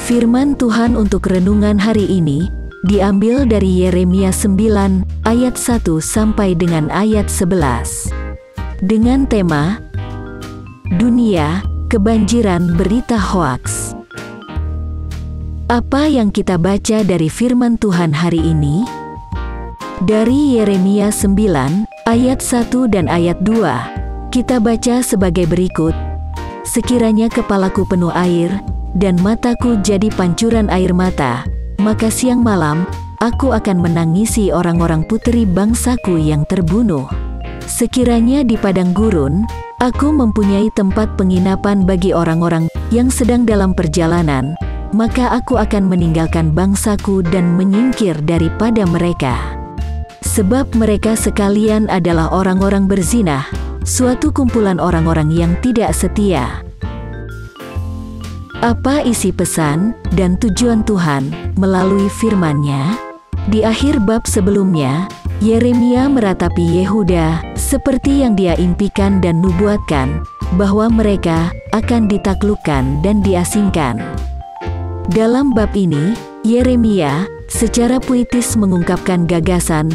Firman Tuhan untuk renungan hari ini diambil dari Yeremia 9 ayat 1 sampai dengan ayat 11. Dengan tema Dunia kebanjiran berita hoaks. Apa yang kita baca dari firman Tuhan hari ini? Dari Yeremia 9 ayat 1 dan ayat 2, kita baca sebagai berikut. Sekiranya kepalaku penuh air, dan mataku jadi pancuran air mata, maka siang malam, aku akan menangisi orang-orang putri bangsaku yang terbunuh. Sekiranya di padang gurun, aku mempunyai tempat penginapan bagi orang-orang yang sedang dalam perjalanan, maka aku akan meninggalkan bangsaku dan menyingkir daripada mereka. Sebab mereka sekalian adalah orang-orang berzinah, suatu kumpulan orang-orang yang tidak setia. Apa isi pesan dan tujuan Tuhan melalui firman-Nya? Di akhir bab sebelumnya, Yeremia meratapi Yehuda seperti yang dia impikan dan nubuatkan, bahwa mereka akan ditaklukkan dan diasingkan. Dalam bab ini, Yeremia secara puitis mengungkapkan gagasan,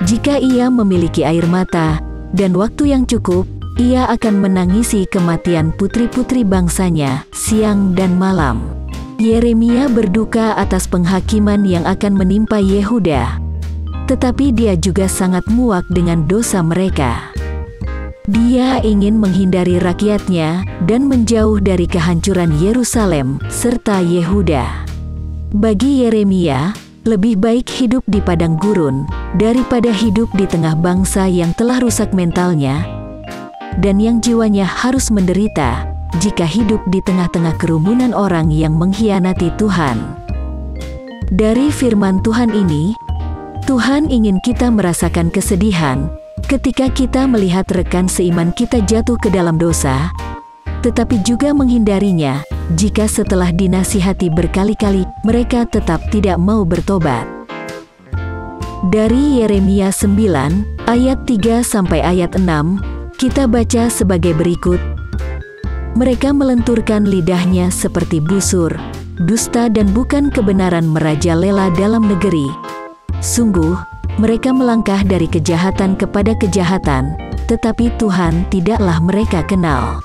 jika ia memiliki air mata dan waktu yang cukup, ia akan menangisi kematian putri-putri bangsanya siang dan malam. Yeremia berduka atas penghakiman yang akan menimpa Yehuda, tetapi dia juga sangat muak dengan dosa mereka. Dia ingin menghindari rakyatnya dan menjauh dari kehancuran Yerusalem serta Yehuda. Bagi Yeremia, lebih baik hidup di padang gurun daripada hidup di tengah bangsa yang telah rusak mentalnya dan yang jiwanya harus menderita jika hidup di tengah-tengah kerumunan orang yang mengkhianati Tuhan. Dari firman Tuhan ini, Tuhan ingin kita merasakan kesedihan ketika kita melihat rekan seiman kita jatuh ke dalam dosa, tetapi juga menghindarinya jika setelah dinasihati berkali-kali mereka tetap tidak mau bertobat. Dari Yeremia 9 ayat 3 sampai ayat 6, kita baca sebagai berikut. Mereka melenturkan lidahnya seperti busur, dusta dan bukan kebenaran merajalela dalam negeri. Sungguh, mereka melangkah dari kejahatan kepada kejahatan, tetapi Tuhan tidaklah mereka kenal.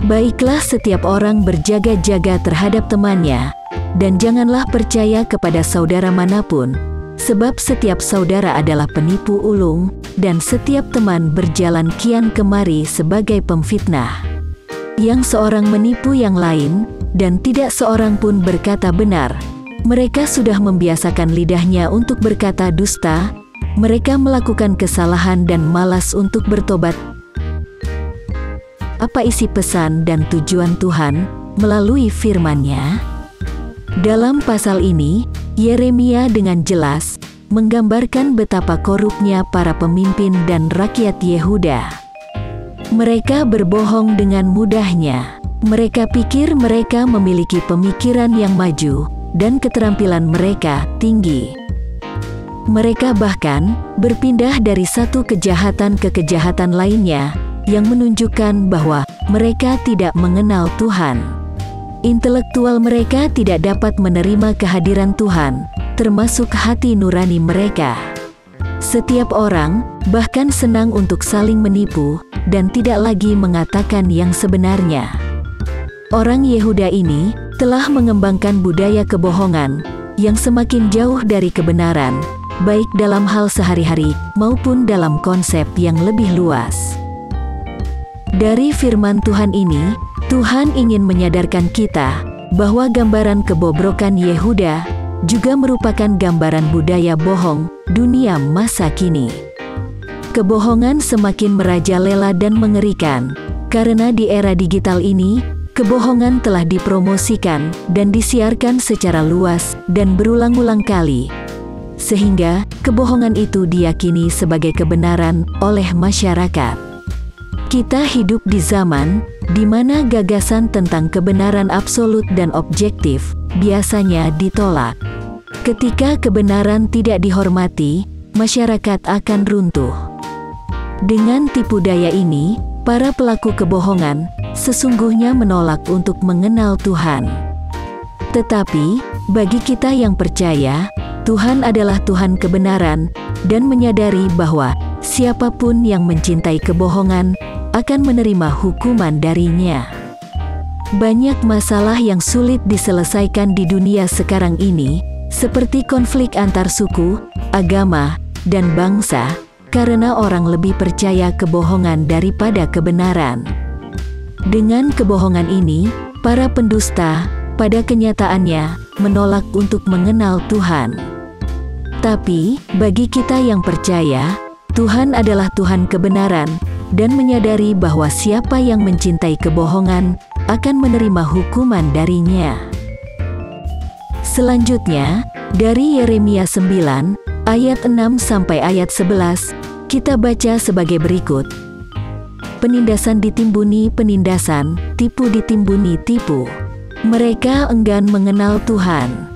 Baiklah setiap orang berjaga-jaga terhadap temannya, dan janganlah percaya kepada saudara manapun, sebab setiap saudara adalah penipu ulung, dan setiap teman berjalan kian kemari sebagai pemfitnah. Yang seorang menipu yang lain, dan tidak seorang pun berkata benar. Mereka sudah membiasakan lidahnya untuk berkata dusta, mereka melakukan kesalahan dan malas untuk bertobat. Apa isi pesan dan tujuan Tuhan melalui firman-Nya? Dalam pasal ini, Yeremia dengan jelas menggambarkan betapa korupnya para pemimpin dan rakyat Yehuda. Mereka berbohong dengan mudahnya. Mereka pikir mereka memiliki pemikiran yang maju, dan keterampilan mereka tinggi. Mereka bahkan berpindah dari satu kejahatan ke kejahatan lainnya, yang menunjukkan bahwa mereka tidak mengenal Tuhan. Intelektual mereka tidak dapat menerima kehadiran Tuhan, termasuk hati nurani mereka. Setiap orang bahkan senang untuk saling menipu dan tidak lagi mengatakan yang sebenarnya. Orang Yehuda ini telah mengembangkan budaya kebohongan yang semakin jauh dari kebenaran, baik dalam hal sehari-hari maupun dalam konsep yang lebih luas. Dari firman Tuhan ini, Tuhan ingin menyadarkan kita bahwa gambaran kebobrokan Yehuda juga merupakan gambaran budaya bohong dunia masa kini. Kebohongan semakin merajalela dan mengerikan, karena di era digital ini, kebohongan telah dipromosikan dan disiarkan secara luas dan berulang-ulang kali, sehingga kebohongan itu diyakini sebagai kebenaran oleh masyarakat. Kita hidup di zaman di mana gagasan tentang kebenaran absolut dan objektif biasanya ditolak. Ketika kebenaran tidak dihormati, masyarakat akan runtuh. Dengan tipu daya ini, para pelaku kebohongan sesungguhnya menolak untuk mengenal Tuhan. Tetapi, bagi kita yang percaya, Tuhan adalah Tuhan kebenaran, dan menyadari bahwa siapapun yang mencintai kebohongan akan menerima hukuman darinya. Banyak masalah yang sulit diselesaikan di dunia sekarang ini, seperti konflik antar suku, agama, dan bangsa, karena orang lebih percaya kebohongan daripada kebenaran. Dengan kebohongan ini, para pendusta pada kenyataannya menolak untuk mengenal Tuhan. Tapi, bagi kita yang percaya, Tuhan adalah Tuhan kebenaran, dan menyadari bahwa siapa yang mencintai kebohongan akan menerima hukuman darinya. Selanjutnya, dari Yeremia 9, ayat 6 sampai ayat 11, kita baca sebagai berikut. Penindasan ditimbuni penindasan, tipu ditimbuni tipu. Mereka enggan mengenal Tuhan.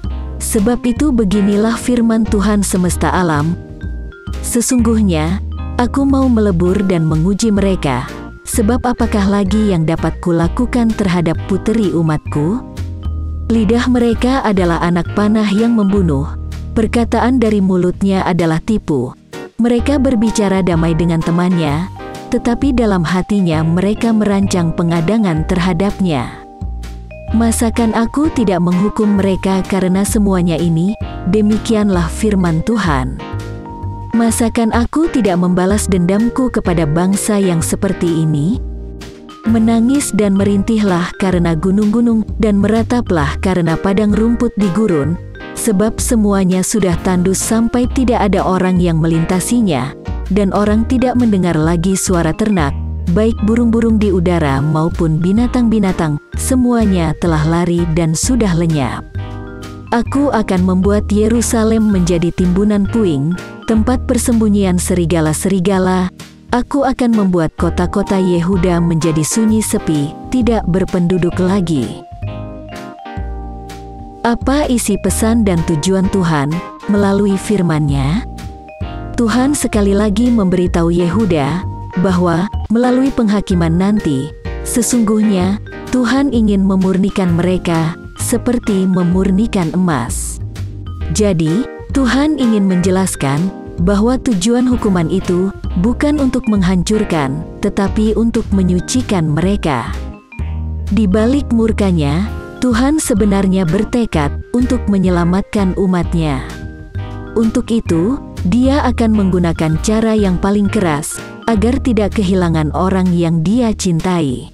Sebab itu beginilah firman Tuhan semesta alam. Sesungguhnya, aku mau melebur dan menguji mereka. Sebab apakah lagi yang dapat kulakukan terhadap puteri umatku? Lidah mereka adalah anak panah yang membunuh. Perkataan dari mulutnya adalah tipu. Mereka berbicara damai dengan temannya, tetapi dalam hatinya mereka merancang pengadangan terhadapnya. Masakan aku tidak menghukum mereka karena semuanya ini? Demikianlah firman Tuhan. Masakan aku tidak membalas dendamku kepada bangsa yang seperti ini? Menangis dan merintihlah karena gunung-gunung, dan merataplah karena padang rumput di gurun, sebab semuanya sudah tandus sampai tidak ada orang yang melintasinya, dan orang tidak mendengar lagi suara ternak, baik burung-burung di udara maupun binatang-binatang, semuanya telah lari dan sudah lenyap. Aku akan membuat Yerusalem menjadi timbunan puing, tempat persembunyian serigala-serigala. Aku akan membuat kota-kota Yehuda menjadi sunyi sepi, tidak berpenduduk lagi. Apa isi pesan dan tujuan Tuhan melalui firman-Nya? Tuhan sekali lagi memberitahu Yehuda bahwa melalui penghakiman nanti, sesungguhnya Tuhan ingin memurnikan mereka seperti memurnikan emas. Jadi, Tuhan ingin menjelaskan bahwa tujuan hukuman itu bukan untuk menghancurkan, tetapi untuk menyucikan mereka. Di balik murkanya, Tuhan sebenarnya bertekad untuk menyelamatkan umat-Nya. Untuk itu, Dia akan menggunakan cara yang paling keras, agar tidak kehilangan orang yang Dia cintai.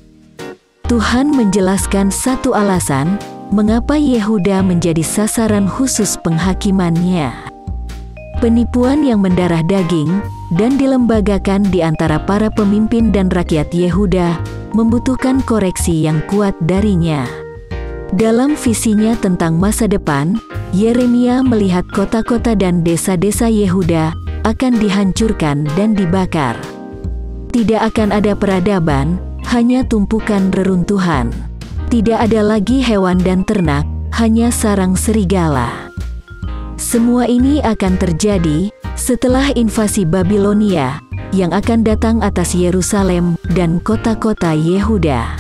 Tuhan menjelaskan satu alasan, mengapa Yehuda menjadi sasaran khusus penghakiman-Nya. Penipuan yang mendarah daging, dan dilembagakan di antara para pemimpin dan rakyat Yehuda, membutuhkan koreksi yang kuat darinya. Dalam visinya tentang masa depan, Yeremia melihat kota-kota dan desa-desa Yehuda akan dihancurkan dan dibakar. Tidak akan ada peradaban, hanya tumpukan reruntuhan. Tidak ada lagi hewan dan ternak, hanya sarang serigala. Semua ini akan terjadi setelah invasi Babilonia yang akan datang atas Yerusalem dan kota-kota Yehuda.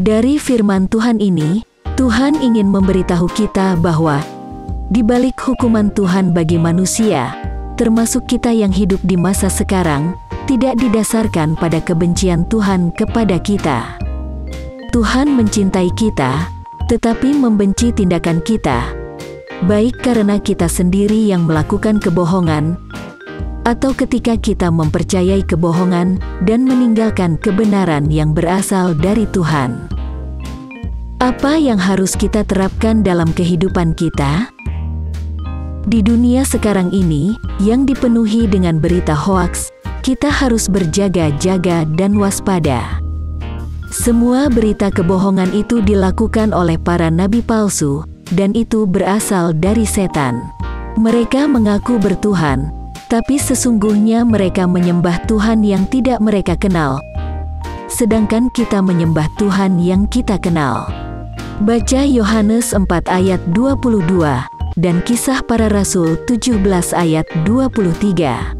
Dari firman Tuhan ini, Tuhan ingin memberitahu kita bahwa di balik hukuman Tuhan bagi manusia, termasuk kita yang hidup di masa sekarang, tidak didasarkan pada kebencian Tuhan kepada kita. Tuhan mencintai kita, tetapi membenci tindakan kita, baik karena kita sendiri yang melakukan kebohongan, atau ketika kita mempercayai kebohongan dan meninggalkan kebenaran yang berasal dari Tuhan. Apa yang harus kita terapkan dalam kehidupan kita? Di dunia sekarang ini, yang dipenuhi dengan berita hoaks, kita harus berjaga-jaga dan waspada. Semua berita kebohongan itu dilakukan oleh para nabi palsu, dan itu berasal dari setan. Mereka mengaku bertuhan, tapi sesungguhnya mereka menyembah Tuhan yang tidak mereka kenal, sedangkan kita menyembah Tuhan yang kita kenal. Baca Yohanes 4 ayat 22, dan Kisah Para Rasul 17 ayat 23.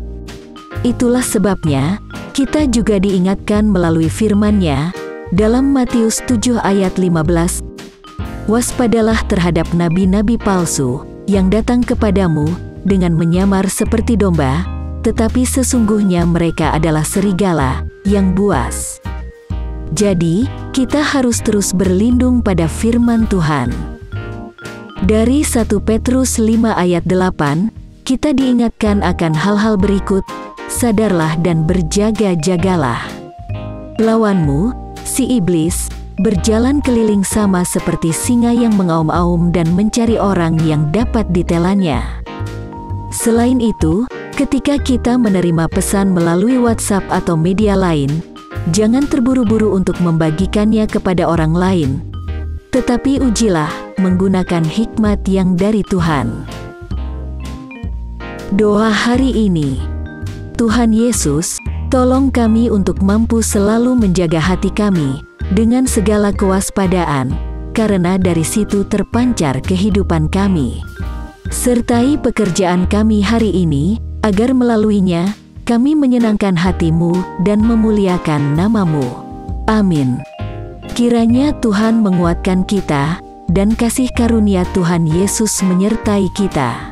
Itulah sebabnya, kita juga diingatkan melalui firman-Nya, dalam Matius 7 ayat 15, Waspadalah terhadap nabi-nabi palsu yang datang kepadamu dengan menyamar seperti domba, tetapi sesungguhnya mereka adalah serigala yang buas. Jadi, kita harus terus berlindung pada firman Tuhan. Dari 1 Petrus 5 ayat 8, kita diingatkan akan hal-hal berikut, sadarlah dan berjaga-jagalah. Lawanmu, si iblis, berjalan keliling sama seperti singa yang mengaum-aum dan mencari orang yang dapat ditelannya. Selain itu, ketika kita menerima pesan melalui WhatsApp atau media lain, jangan terburu-buru untuk membagikannya kepada orang lain, tetapi ujilah menggunakan hikmat yang dari Tuhan. Doa hari ini. Tuhan Yesus, tolong kami untuk mampu selalu menjaga hati kami dengan segala kewaspadaan, karena dari situ terpancar kehidupan kami. Sertai pekerjaan kami hari ini, agar melaluinya, kami menyenangkan hati-Mu dan memuliakan nama-Mu. Amin. Kiranya Tuhan menguatkan kita, dan kasih karunia Tuhan Yesus menyertai kita.